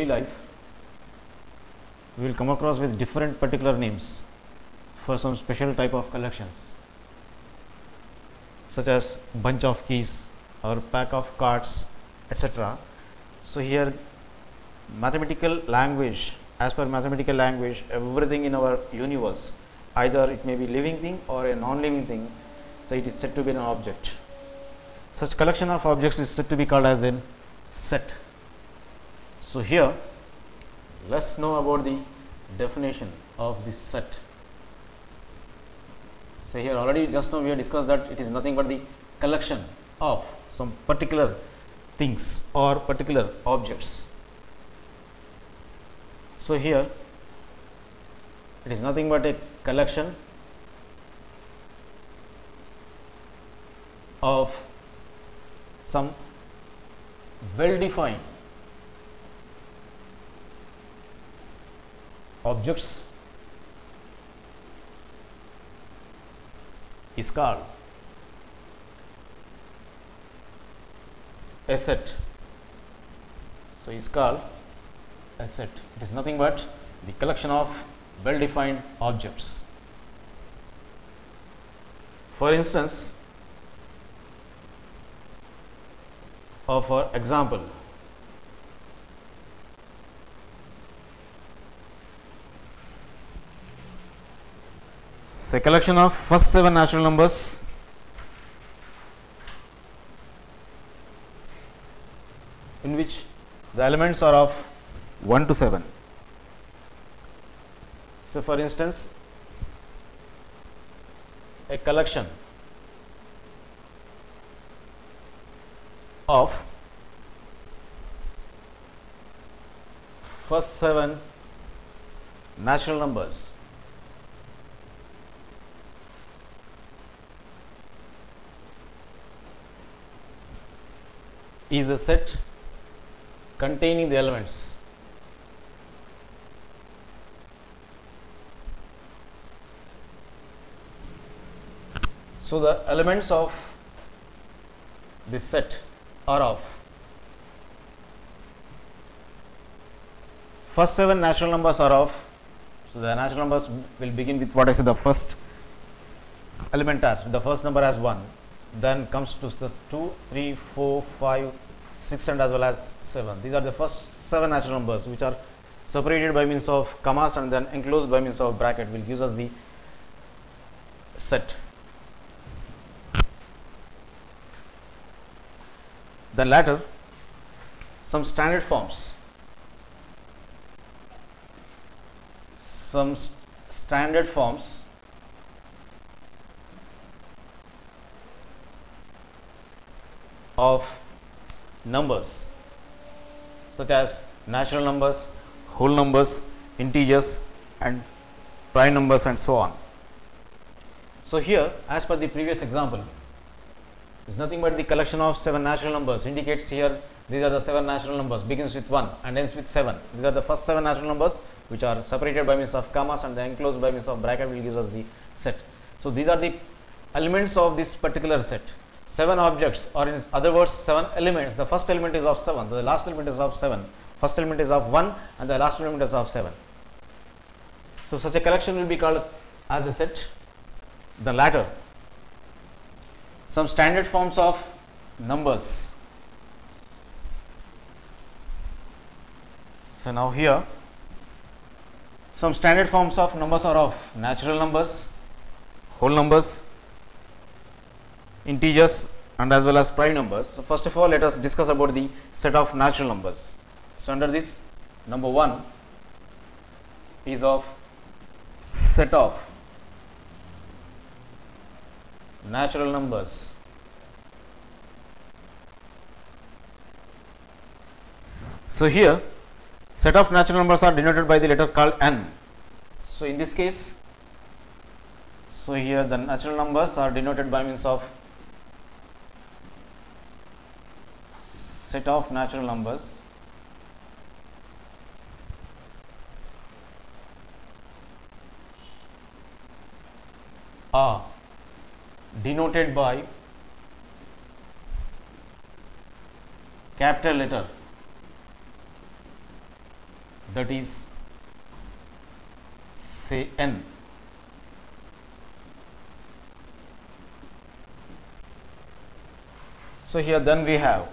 daily life, we will come across with different particular names for some special type of collections, such as bunch of keys or pack of cards, etc. So here mathematical language, as per mathematical language, everything in our universe, either it may be living thing or a non-living thing, so it is said to be an object. Such collection of objects is said to be called as a set. So here let's know about the definition of this set. So here already just now we have discussed that it is nothing but the collection of some particular things or particular objects. So here it is nothing but a collection of some well defined objects is called a set. So is called a set. It is nothing but the collection of well defined objects. For instance, or for example, say collection of first 7 natural numbers in which the elements are of 1 to 7. So for instance, a collection of first 7 natural numbers is a set containing the elements so the elements of this set are of first 7 natural numbers are of, so the natural numbers will begin with what I said, the first element as the first number as 1, then comes to the 2, 3, 4, 5, 6 and as well as 7. These are the first 7 natural numbers which are separated by means of commas and then enclosed by means of bracket, will give us the set. Then later some standard forms, of numbers such as natural numbers, whole numbers, integers and prime numbers and so on. So here as per the previous example is nothing but the collection of 7 natural numbers, indicates here these are the 7 natural numbers, begins with 1 and ends with 7. These are the first 7 natural numbers which are separated by means of commas and then enclosed by means of bracket, will give us the set. So these are the elements of this particular set. 7 objects, or in other words 7 elements. The first element is of 7, the last element is of 7, first element is of 1 and the last element is of 7. So such a collection will be called as a set. The latter some standard forms of numbers. So now here some standard forms of numbers are of natural numbers, whole numbers, integers and as well as prime numbers. So first of all let us discuss about the set of natural numbers. So under this, number 1 is of set of natural numbers. So here set of natural numbers are denoted by the letter called n. So in this case, so here the natural numbers are denoted by means of set of natural numbers are denoted by capital letter that is say n. So here then we have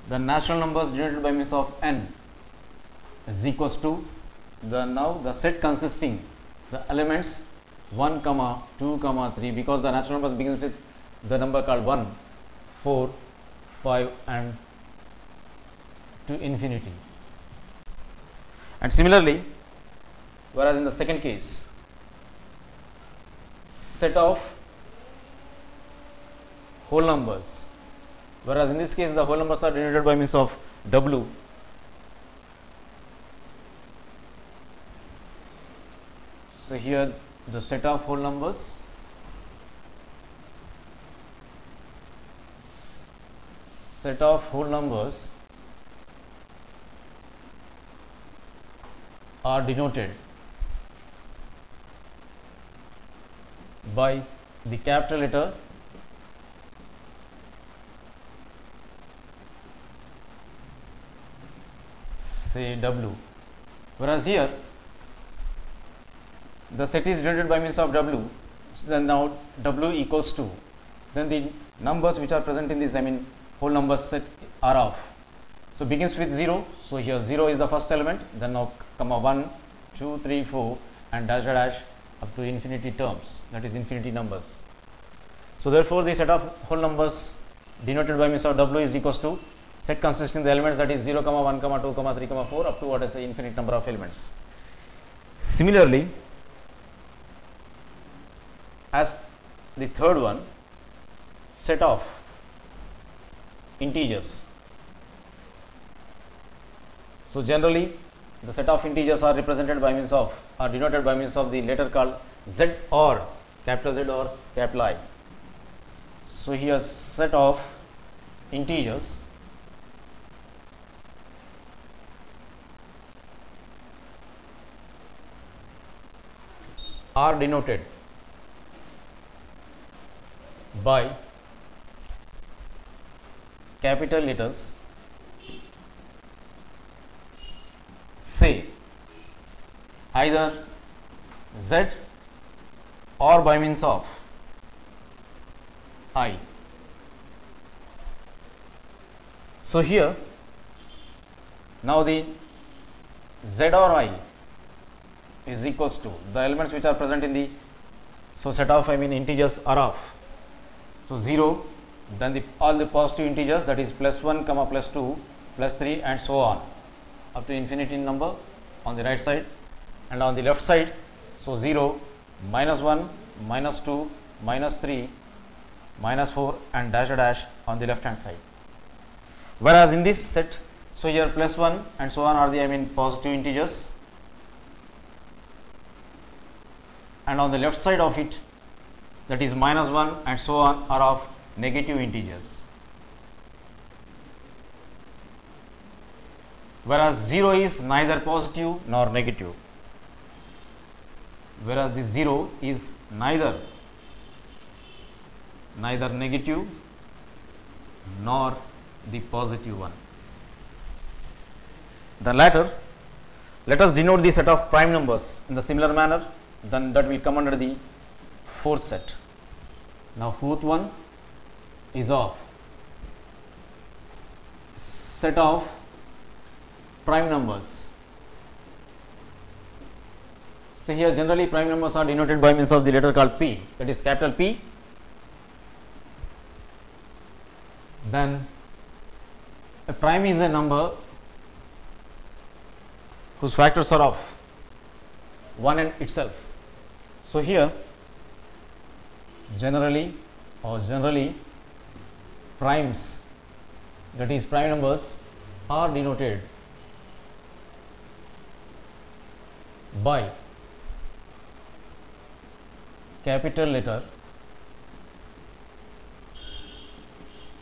the natural numbers denoted by means of n is equals to now the set consisting the elements 1 comma 2 comma 3, because the natural numbers begins with the number called 1, 4, 5 and to infinity. And similarly, whereas in the second case, set of whole numbers, whereas in this case the whole numbers are denoted by means of w. So here the set of whole numbers are denoted by the capital letter say w, whereas here the set is denoted by means of w. So then now w equals to, then the numbers which are present in this whole number set are of, so begins with 0. So here 0 is the first element, then now comma 1, 2, 3, 4 and dash dash up to infinity terms, that is infinity numbers. So therefore the set of whole numbers denoted by means of w is equals to set consisting the elements, that is 0 comma 1 comma 2 comma 3 comma 4 up to what is the infinite number of elements. Similarly, as the third one, set of integers. So generally the set of integers are represented by means of, are denoted by means of the letter called z or capital Z or capital I. So here set of integers are denoted by capital letters say either z or by means of I. So here now the z or I is equals to the elements which are present in the, so set of integers are of, so 0, then all the positive integers, that is plus 1 comma plus 2 plus 3 and so on up to infinity number on the right side, and on the left side, so 0, minus 1, minus 2, minus 3, minus 4 and dash dash on the left hand side. Whereas in this set, so here plus 1 and so on are the positive integers, and on the left side of it, that is minus 1 and so on are of negative integers. Whereas 0 is neither positive nor negative, whereas the 0 is neither negative nor the positive one. The latter, let us denote the set of prime numbers in the similar manner, then that will come under the fourth set. Now fourth one is of set of prime numbers. So here generally prime numbers are denoted by means of the letter called P, that is capital P. Then a prime is a number whose factors are of 1 and itself. So here generally primes, that is prime numbers, are denoted by capital letter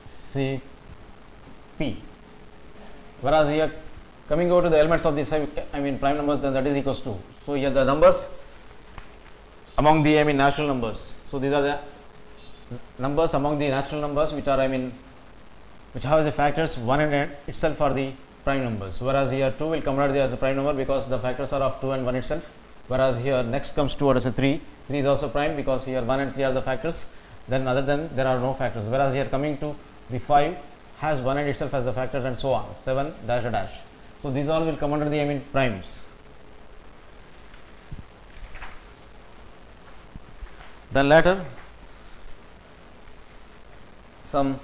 say P, whereas here coming over to the elements of this prime numbers, then that is equals to, so here the numbers among the natural numbers, so these are the numbers among the natural numbers which are which has the factors 1 and n itself are the prime numbers, whereas here 2 will come out as a prime number because the factors are of 2 and 1 itself, whereas here next comes 2 as a 3 is also prime because here 1 and 3 are the factors, then other than there are no factors, whereas here coming to the 5 has 1 and itself as the factors and so on, 7 dash dash. So these all will come under the primes. Then later some